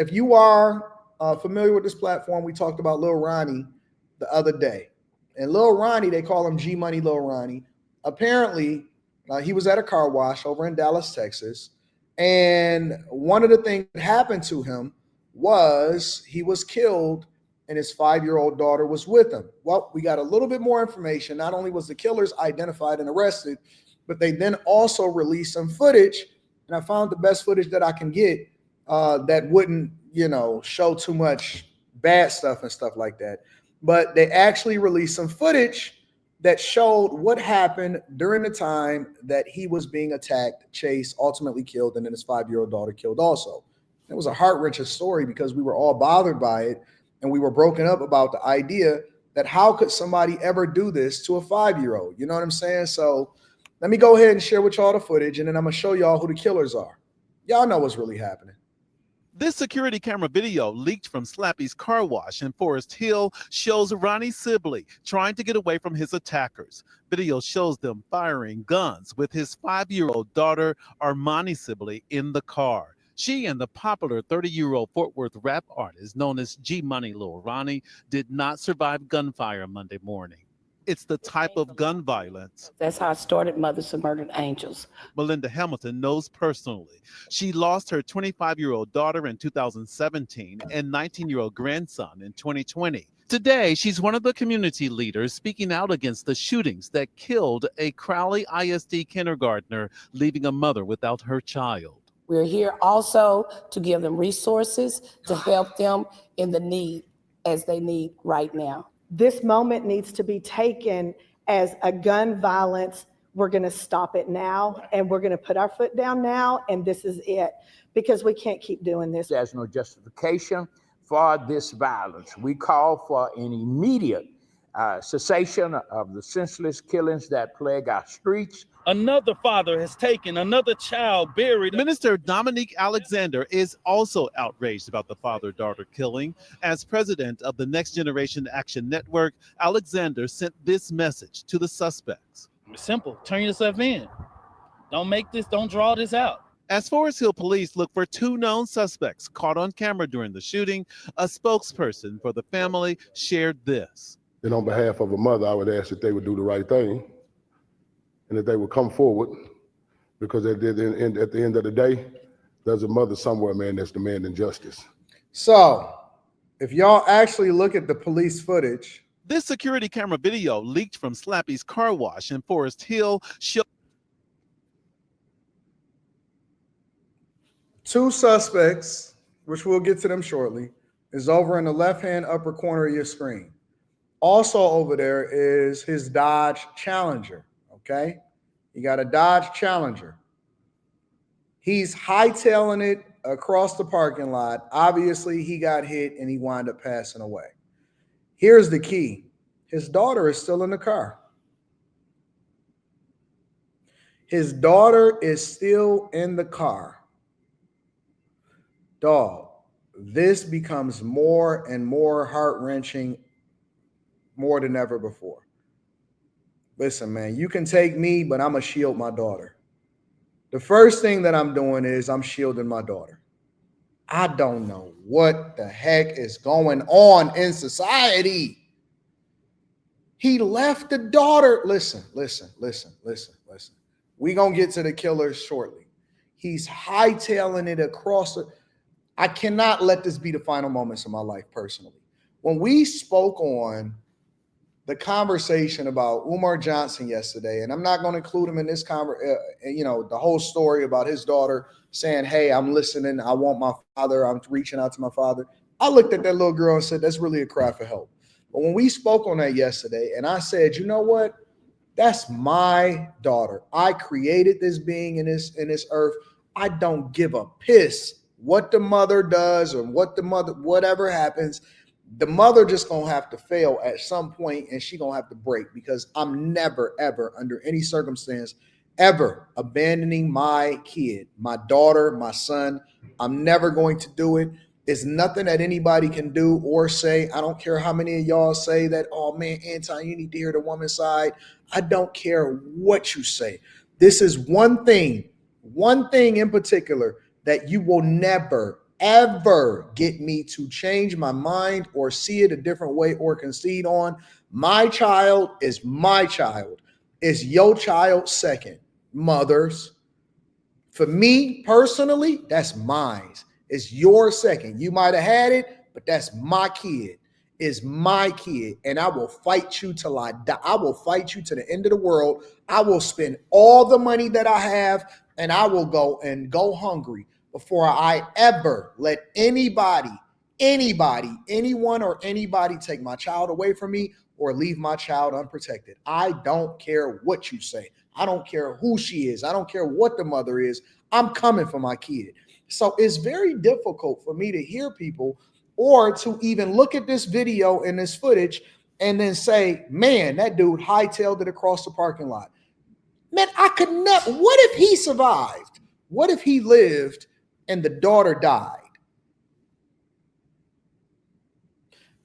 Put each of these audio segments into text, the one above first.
if you are familiar with this platform, we talked about Lil Ronnie the other day. And Lil Ronnie, they call him G Money Lil Ronnie. Apparently, he was at a car wash over in Dallas, Texas. And one of the things that happened to him was he was killed and his 5-year-old daughter was with him. Well, we got a little bit more information. Not only was the killers identified and arrested, but they then also released some footage. And I found the best footage that I can get that wouldn't, show too much bad stuff and stuff like that. But they actually released some footage that showed what happened during the time that he was being attacked, chased, ultimately killed, and then his 5-year-old daughter killed also. It was a heart-wrenching story because we were all bothered by it, and we were broken up about the idea that how could somebody ever do this to a 5-year-old? You know what I'm saying? So let me go ahead and share with y'all the footage, and then I'm going to show y'all who the killers are. Y'all know what's really happening. This security camera video leaked from Slappy's car wash in Forest Hill shows Ronnie Sibley trying to get away from his attackers. Video shows them firing guns with his 5-year-old daughter, Armani Sibley, in the car. She and the popular 30-year-old Fort Worth rap artist known as G Money Lil Ronnie did not survive gunfire Monday morning. It's the type of gun violence. That's how I started Mothers of Murdered Angels. Melinda Hamilton knows personally. She lost her 25-year-old daughter in 2017 and 19-year-old grandson in 2020. Today, she's one of the community leaders speaking out against the shootings that killed a Crowley ISD kindergartner, leaving a mother without her child. We're here also to give them resources to help them in the need as they need right now. This moment needs to be taken as a gun violence. We're going to stop it now, and we're going to put our foot down now, and this is it, because we can't keep doing this. There's no justification for this violence. We call for an immediate cessation of the senseless killings that plague our streets. Another father has taken another child, buried. Minister Dominique Alexander is also outraged about the father-daughter killing. As president of the Next Generation Action Network, Alexander sent this message to the suspects. Simple, turn yourself in. Don't draw this out. As Forest Hill police look for 2 known suspects caught on camera during the shooting, a spokesperson for the family shared this. And on behalf of a mother, I would ask that they would do the right thing and that they would come forward, because at the end of the day, there's a mother somewhere, man, that's demanding justice. So if y'all actually look at the police footage. This security camera video leaked from Slappy's car wash in Forest Hill showed 2 suspects, which we'll get to them shortly, is over in the left-hand upper corner of your screen. Also over there is his Dodge Challenger, okay? You got a Dodge Challenger. He's hightailing it across the parking lot. Obviously, he got hit and he wound up passing away. Here's the key. His daughter is still in the car. His daughter is still in the car. Dog, this becomes more and more heart-wrenching more than ever before. Listen, man, you can take me, but I'm going to shield my daughter. The first thing that I'm doing is I'm shielding my daughter. I don't know what the heck is going on in society. He left the daughter. Listen. We're going to get to the killers shortly. He's hightailing it across the... I cannot let this be the final moments of my life personally. When we spoke on the conversation about Umar Johnson yesterday, and I'm not going to include him in this the whole story about his daughter saying, hey, I'm listening. I want my father. I'm reaching out to my father. I looked at that little girl and said, that's really a cry for help. But when we spoke on that yesterday, and I said, you know what? That's my daughter. I created this being in this earth. I don't give a piss what the mother does or whatever happens. The mother just gonna have to fail at some point, and she gonna have to break, because I'm never, ever, under any circumstance, ever abandoning my kid, my daughter, my son. I'm never going to do it. It's nothing that anybody can do or say. I don't care how many of y'all say that, oh man, Anton, you need to hear the woman's side. I don't care what you say. This is one thing in particular that you will never, ever get me to change my mind or see it a different way or concede on, my child is my child. Is your child second. Mothers. For me personally, that's mine. It's your second. You might have had it, but that's my kid. Is my kid. And I will fight you till I die. I will fight you to the end of the world. I will spend all the money that I have and I will go hungry before I ever let anyone or anybody take my child away from me or leave my child unprotected. I don't care what you say. I don't care who she is. I don't care what the mother is. I'm coming for my kid. So it's very difficult for me to hear people or to even look at this video and this footage and then say, man, that dude hightailed it across the parking lot. Man, I could not. What if he survived? What if he lived and the daughter died?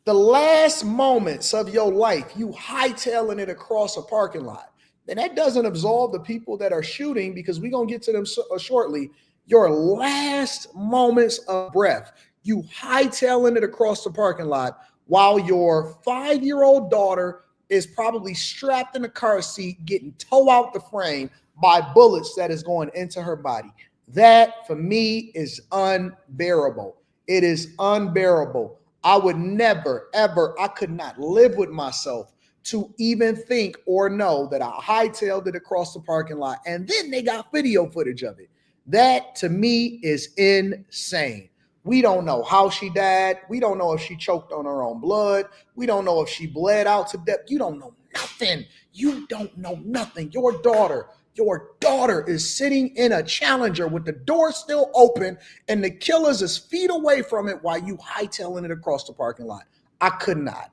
The last moments of your life, you hightailing it across a parking lot. And that doesn't absolve the people that are shooting, because we're going to get to them shortly. Your last moments of breath, you hightailing it across the parking lot while your 5-year-old daughter is probably strapped in a car seat, getting towed out the frame by bullets that is going into her body. That, for me, is unbearable. It is unbearable. I would never, ever, I could not live with myself to even think or know that I hightailed it across the parking lot and then they got video footage of it. That, to me, is insane. We don't know how she died. We don't know if she choked on her own blood. We don't know if she bled out to death. You don't know nothing. You don't know nothing. Your daughter is sitting in a Challenger with the door still open and the killers is feet away from it while you hightailing it across the parking lot. I could not.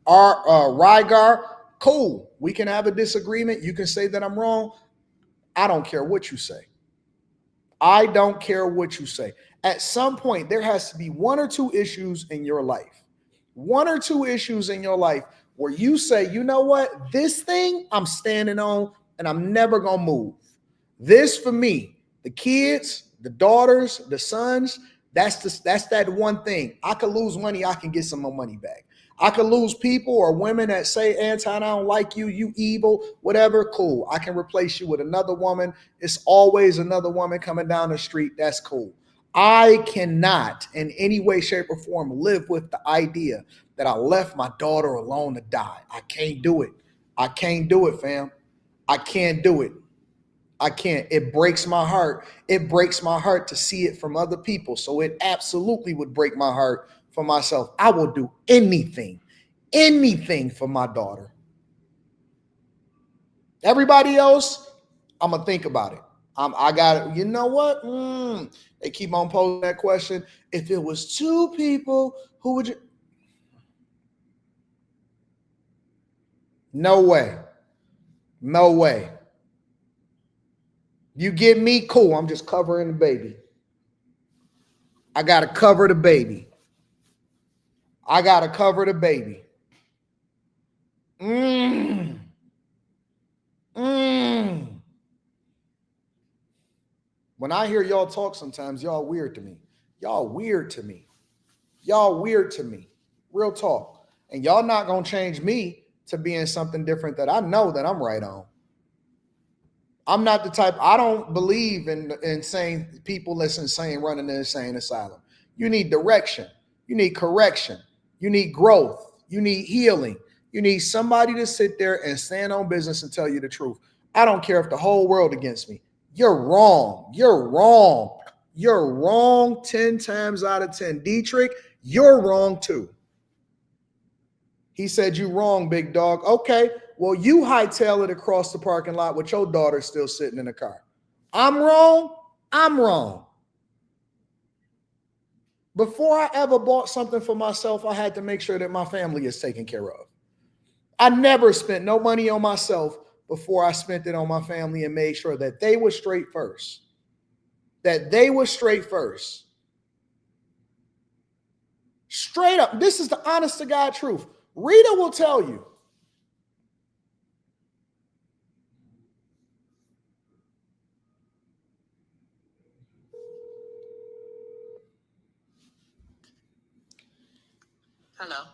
Rygar, cool. We can have a disagreement. You can say that I'm wrong. I don't care what you say. I don't care what you say. At some point, there has to be 1 or 2 issues in your life. 1 or 2 issues in your life where you say, you know what? This thing I'm standing on and I'm never going to move. This, for me, the kids, the daughters, the sons, that's that one thing. I could lose money. I can get some more money back. I could lose people or women that say, Anton, I don't like you, you evil, whatever, cool. I can replace you with another woman. It's always another woman coming down the street. That's cool. I cannot in any way, shape, or form live with the idea that I left my daughter alone to die. I can't do it. I can't do it, fam. I can't do it. I can't. It breaks my heart. It breaks my heart to see it from other people. So it absolutely would break my heart for myself. I will do anything for my daughter. Everybody else, I'm going to think about it. I got it. You know what? They keep on posing that question. If it was 2 people, who would you? No way. No way. You get me? Cool. I'm just covering the baby. I got to cover the baby. When I hear y'all talk sometimes, y'all weird to me. Real talk. And y'all not going to change me to being something different that I know that I'm right on. I'm not the type, I don't believe in insane people that's insane running an insane asylum. You need direction. You need correction. You need growth. You need healing. You need somebody to sit there and stand on business and tell you the truth. I don't care if the whole world against me. You're wrong. 10 times out of 10. Dietrich, you're wrong too. He said, you wrong, big dog. Okay, well, you hightail it across the parking lot with your daughter still sitting in the car. I'm wrong. Before I ever bought something for myself, I had to make sure that my family is taken care of. I never spent no money on myself before I spent it on my family and made sure that they were straight first. Straight up. This is the honest to God truth. Rita will tell you. Hello.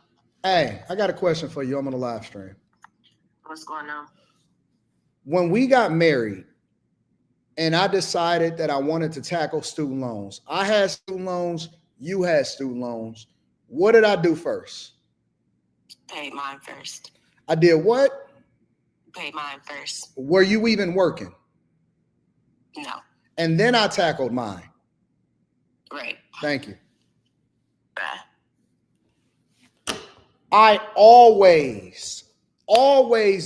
Hey, I got a question for you. I'm on the live stream. What's going on? When we got married and I decided that I wanted to tackle student loans, I had student loans, you had student loans. What did I do first? Paid mine first. I did what? Paid mine first. Were you even working? No. And then I tackled mine. Right. Thank you. Bye. I always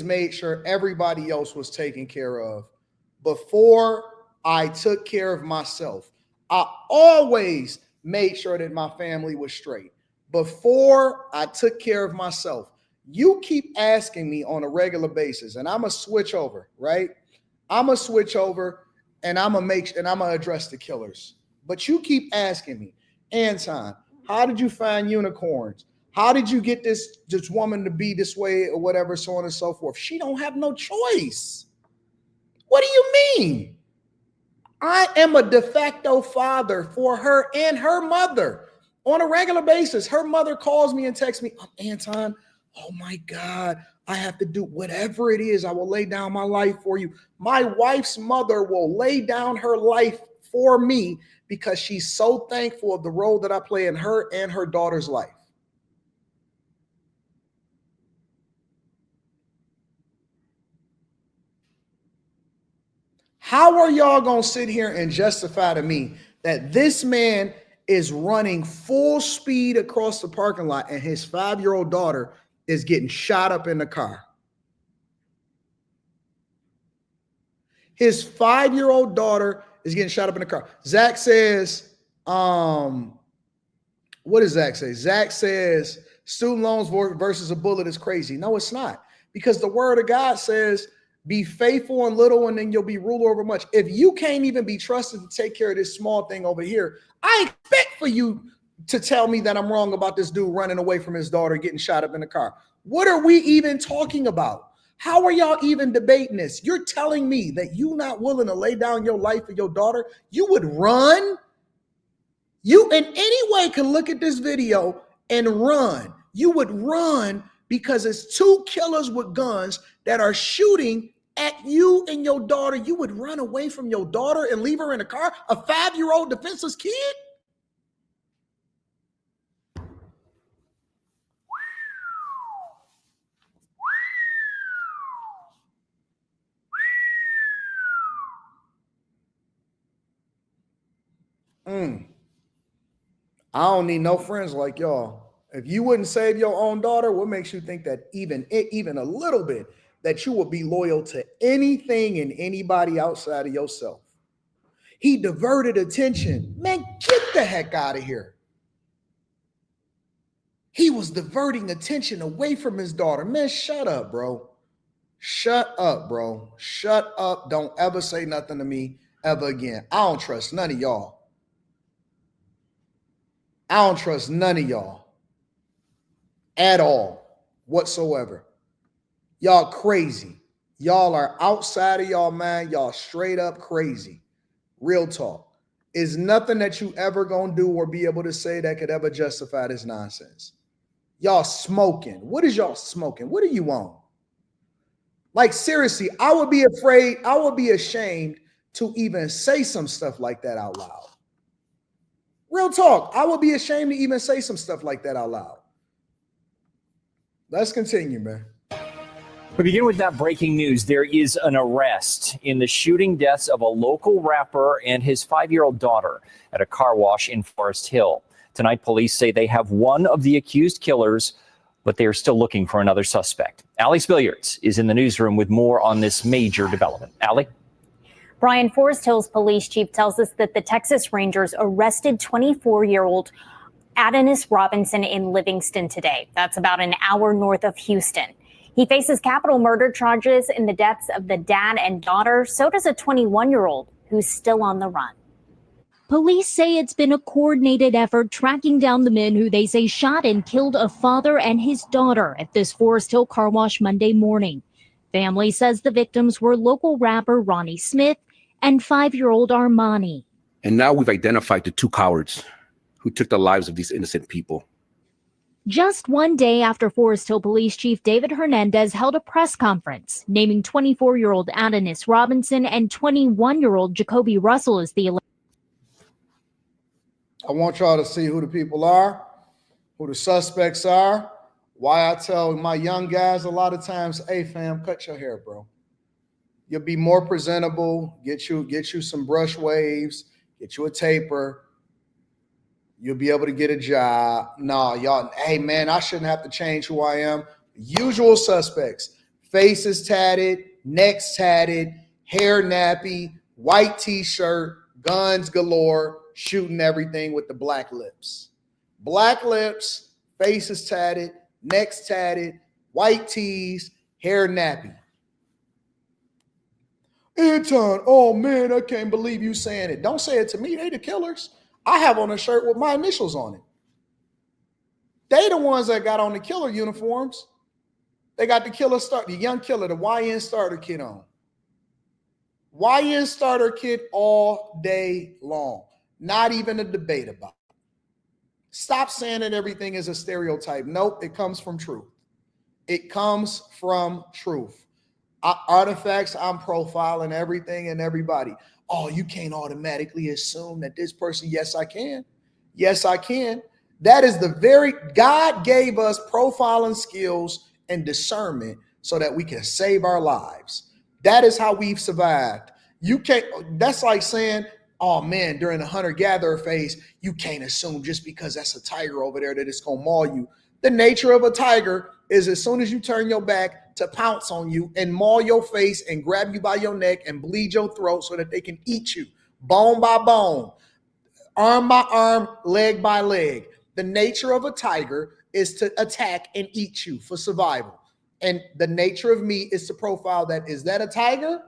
made sure everybody else was taken care of before I took care of myself. I always made sure that my family was straight before I took care of myself. You keep asking me on a regular basis, and I'm gonna switch over, right? I'm gonna switch over and I'm gonna address the killers. But you keep asking me, Anton, how did you find unicorns? How did you get this woman to be this way or whatever, so on and so forth? She don't have no choice. What do you mean? I am a de facto father for her and her mother on a regular basis. Her mother calls me and texts me, Anton, oh my God, I have to do whatever it is. I will lay down my life for you. My wife's mother will lay down her life for me because she's so thankful of the role that I play in her and her daughter's life. How are y'all going to sit here and justify to me that this man is running full speed across the parking lot and his 5-year-old daughter is getting shot up in the car? His 5-year-old daughter is getting shot up in the car. Zach says, what does Zach say? Zach says student loans versus a bullet is crazy. No, it's not. Because the word of God says, be faithful in little and then you'll be ruler over much. If you can't even be trusted to take care of this small thing over here, I expect for you to tell me that I'm wrong about this dude running away from his daughter, getting shot up in the car. What are we even talking about? How are y'all even debating this? You're telling me that you're not willing to lay down your life for your daughter? You would run? You in any way can look at this video and run. You would run because it's two killers with guns that are shooting at you and your daughter. You would run away from your daughter and leave her in a car? A 5-year-old defenseless kid? I don't need no friends like y'all. If you wouldn't save your own daughter, what makes you think that even a little bit that you would be loyal to anything and anybody outside of yourself? He diverted attention. Man, get the heck out of here. He was diverting attention away from his daughter. Man, shut up, bro. Shut up, bro. Shut up. Don't ever say nothing to me ever again. I don't trust none of y'all. I don't trust none of y'all at all whatsoever. Y'all crazy. Y'all are outside of y'all mind. Y'all straight up crazy. Real talk. Is nothing that you ever gonna do or be able to say that could ever justify this nonsense. Y'all smoking. What is y'all smoking? What are you on? Like, seriously, I would be afraid, I would be ashamed to even say some stuff like that out loud. Real talk. I would be ashamed to even say some stuff like that out loud. Let's continue, man. We begin with that breaking news. There is an arrest in the shooting deaths of a local rapper and his 5-year-old daughter at a car wash in Forest Hill. Tonight, police say they have one of the accused killers, but they are still looking for another suspect. Allie Spilliards is in the newsroom with more on this major development. Allie? Brian, Forest Hills police chief tells us that the Texas Rangers arrested 24-year-old Adonis Robinson in Livingston today. That's about an hour north of Houston. He faces capital murder charges in the deaths of the dad and daughter. So does a 21-year-old who's still on the run. Police say it's been a coordinated effort tracking down the men who they say shot and killed a father and his daughter at this Forest Hill car wash Monday morning. Family says the victims were local rapper Ronnie Smith and 5-year-old Armani. And now we've identified the two cowards who took the lives of these innocent people. Just one day after Forest Hill Police Chief David Hernandez held a press conference, naming 24-year-old Adonis Robinson and 21-year-old Jacoby Russell as the I want y'all to see who the people are, who the suspects are. Why I tell my young guys a lot of times, hey fam, cut your hair, bro. You'll be more presentable. Get you some brush waves, get you a taper. You'll be able to get a job. No, y'all, hey man, I shouldn't have to change who I am. Usual suspects, faces tatted, necks tatted, hair nappy, white t-shirt, guns galore, shooting everything with the black lips. Black lips, faces tatted, necks tatted, white tees, hair nappy. Anton, oh man, I can't believe you saying it. Don't say it to me. They the killers. I have on a shirt with my initials on it. They the ones that got on the killer uniforms. They got the young killer, the YN starter kit on. YN starter kit all day long. Not even a debate about it. Stop saying that everything is a stereotype. Nope, it comes from truth. It comes from truth. Artifacts, I'm profiling everything and everybody. Oh, you can't automatically assume that this person, yes, I can. Yes, I can. That is God gave us profiling skills and discernment so that we can save our lives. That is how we've survived. You can't, that's like saying, oh man, during the hunter-gatherer phase, you can't assume just because that's a tiger over there that it's gonna maul you. The nature of a tiger is as soon as you turn your back to pounce on you and maul your face and grab you by your neck and bleed your throat so that they can eat you, bone by bone, arm by arm, leg by leg. The nature of a tiger is to attack and eat you for survival. And the nature of me is to profile that. Is that a tiger?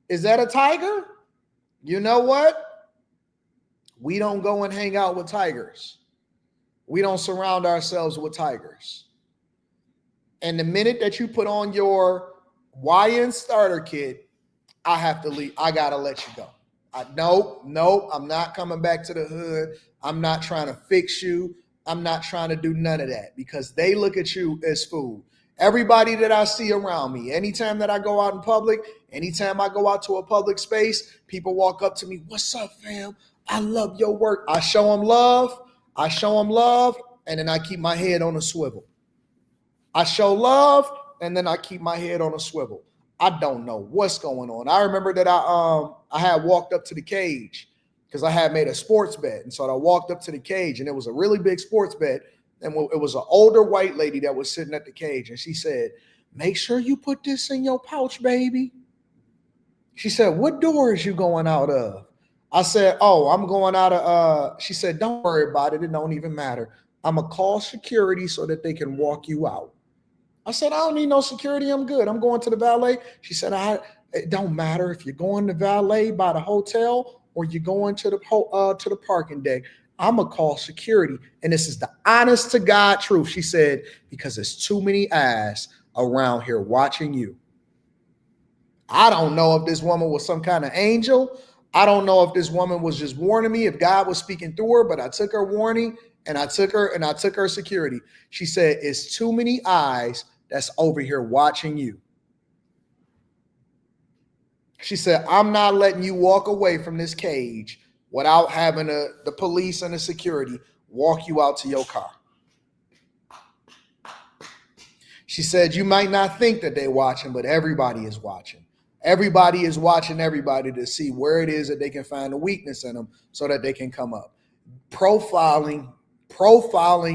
Is that a tiger? You know what? We don't go and hang out with tigers. We don't surround ourselves with tigers. And the minute that you put on your YN starter kit, I have to leave. I got to let you go. Nope, I'm not coming back to the hood. I'm not trying to fix you. I'm not trying to do none of that because they look at you as food. Everybody that I see around me, anytime that I go out in public, anytime I go out to a public space, people walk up to me, what's up, fam? I love your work. I show them love. And then I keep my head on a swivel. I show love, and then I keep my head on a swivel. I don't know what's going on. I remember that I had walked up to the cage because I had made a sports bet. And so I walked up to the cage, and it was a really big sports bet. And it was an older white lady that was sitting at the cage. And she said, make sure you put this in your pouch, baby. She said, what door is you going out of? I said, oh, I'm going out of, she said, don't worry about it. It don't even matter. I'm going to call security so that they can walk you out. I said, I don't need no security. I'm good. I'm going to the valet. She said, it don't matter if you're going to valet by the hotel or you're going to the parking deck. I'm going to call security. And this is the honest to God truth. She said, because there's too many eyes around here watching you. I don't know if this woman was some kind of angel. I don't know if this woman was just warning me, if God was speaking through her, but I took her warning and I took her security. She said, it's too many eyes that's over here watching you. She said, I'm not letting you walk away from this cage without having the police and the security walk you out to your car. She said, you might not think that they're watching, but everybody is watching. Everybody is watching everybody to see where it is that they can find a weakness in them so that they can come up. Profiling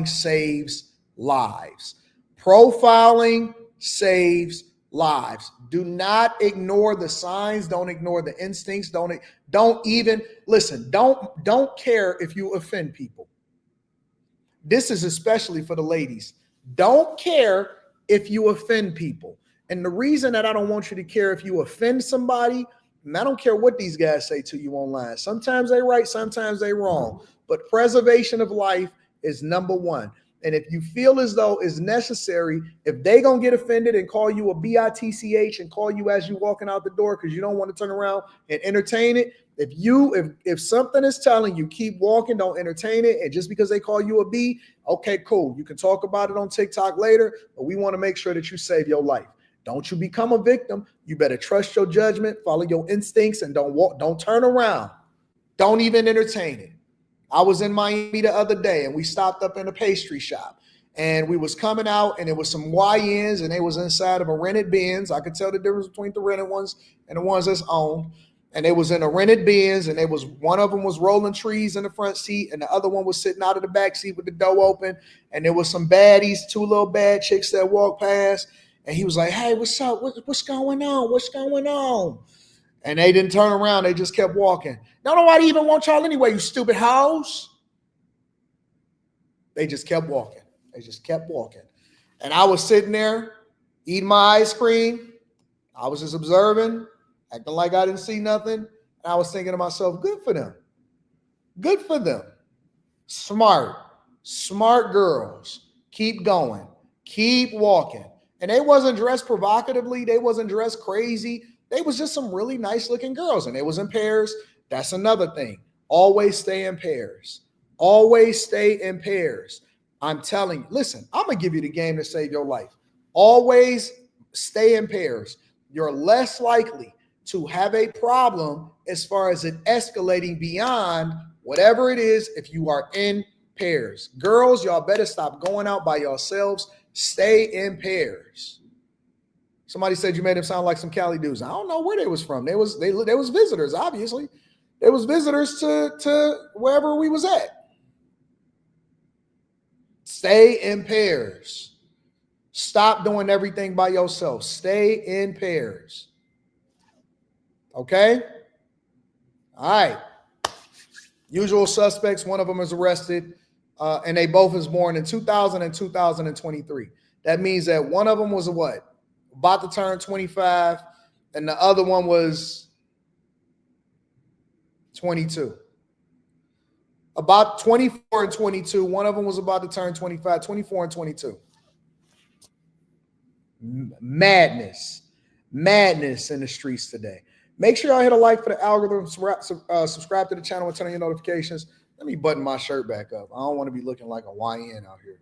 saves lives. Profiling saves lives. Do not ignore the signs. Don't ignore the instincts. Don't even listen. Don't care if you offend people. This is especially for the ladies. Don't care if you offend people. And the reason that I don't want you to care if you offend somebody, and I don't care what these guys say to you online. Sometimes they're right, sometimes they're wrong. But preservation of life is number one. And if you feel as though it's necessary, if they gonna get offended and call you a bitch and call you as you walking out the door because you don't want to turn around and entertain it, if something is telling you keep walking, don't entertain it, and just because they call you a B, okay, cool. You can talk about it on TikTok later, but we want to make sure that you save your life. Don't you become a victim. You better trust your judgment, follow your instincts, and don't turn around. Don't even entertain it. I was in Miami the other day and we stopped up in a pastry shop and we was coming out and there was some YNs and they was inside of a rented Benz. I could tell the difference between the rented ones and the ones that's owned. And they was in a rented Benz and one of them was rolling trees in the front seat and the other one was sitting out of the back seat with the door open. And there was some baddies, two little bad chicks that walked past. And he was like, hey, what's up? What's going on? What's going on? And they didn't turn around. They just kept walking. Now, nobody even want y'all anyway, you stupid hoes. They just kept walking. They just kept walking. And I was sitting there eating my ice cream. I was just observing, acting like I didn't see nothing. And I was thinking to myself, good for them. Good for them. Smart girls. Keep going. Keep walking. And they wasn't dressed provocatively. They wasn't dressed crazy. They was just some really nice looking girls and they was in pairs. That's another thing. Always stay in pairs. Always stay in pairs. I'm telling you, listen, I'm going to give you the game to save your life. Always stay in pairs. You're less likely to have a problem as far as it escalating beyond whatever it is if you are in pairs. Girls, y'all better stop going out by yourselves. Stay in pairs. Somebody said you made them sound like some Cali dudes. I don't know where they was from. They was visitors, obviously. They was visitors to wherever we was at. Stay in pairs. Stop doing everything by yourself. Stay in pairs. Okay? All right. Usual suspects, one of them is arrested, and they both was born in 2000 and 2023. That means that one of them was what? About to turn 25, and the other one was 22. About 24 and 22. One of them was about to turn 25, 24 and 22. Madness in the streets today. Make sure y'all hit a like for the algorithm, subscribe to the channel and turn on your notifications. Let me button my shirt back up. I don't want to be looking like a YN out here.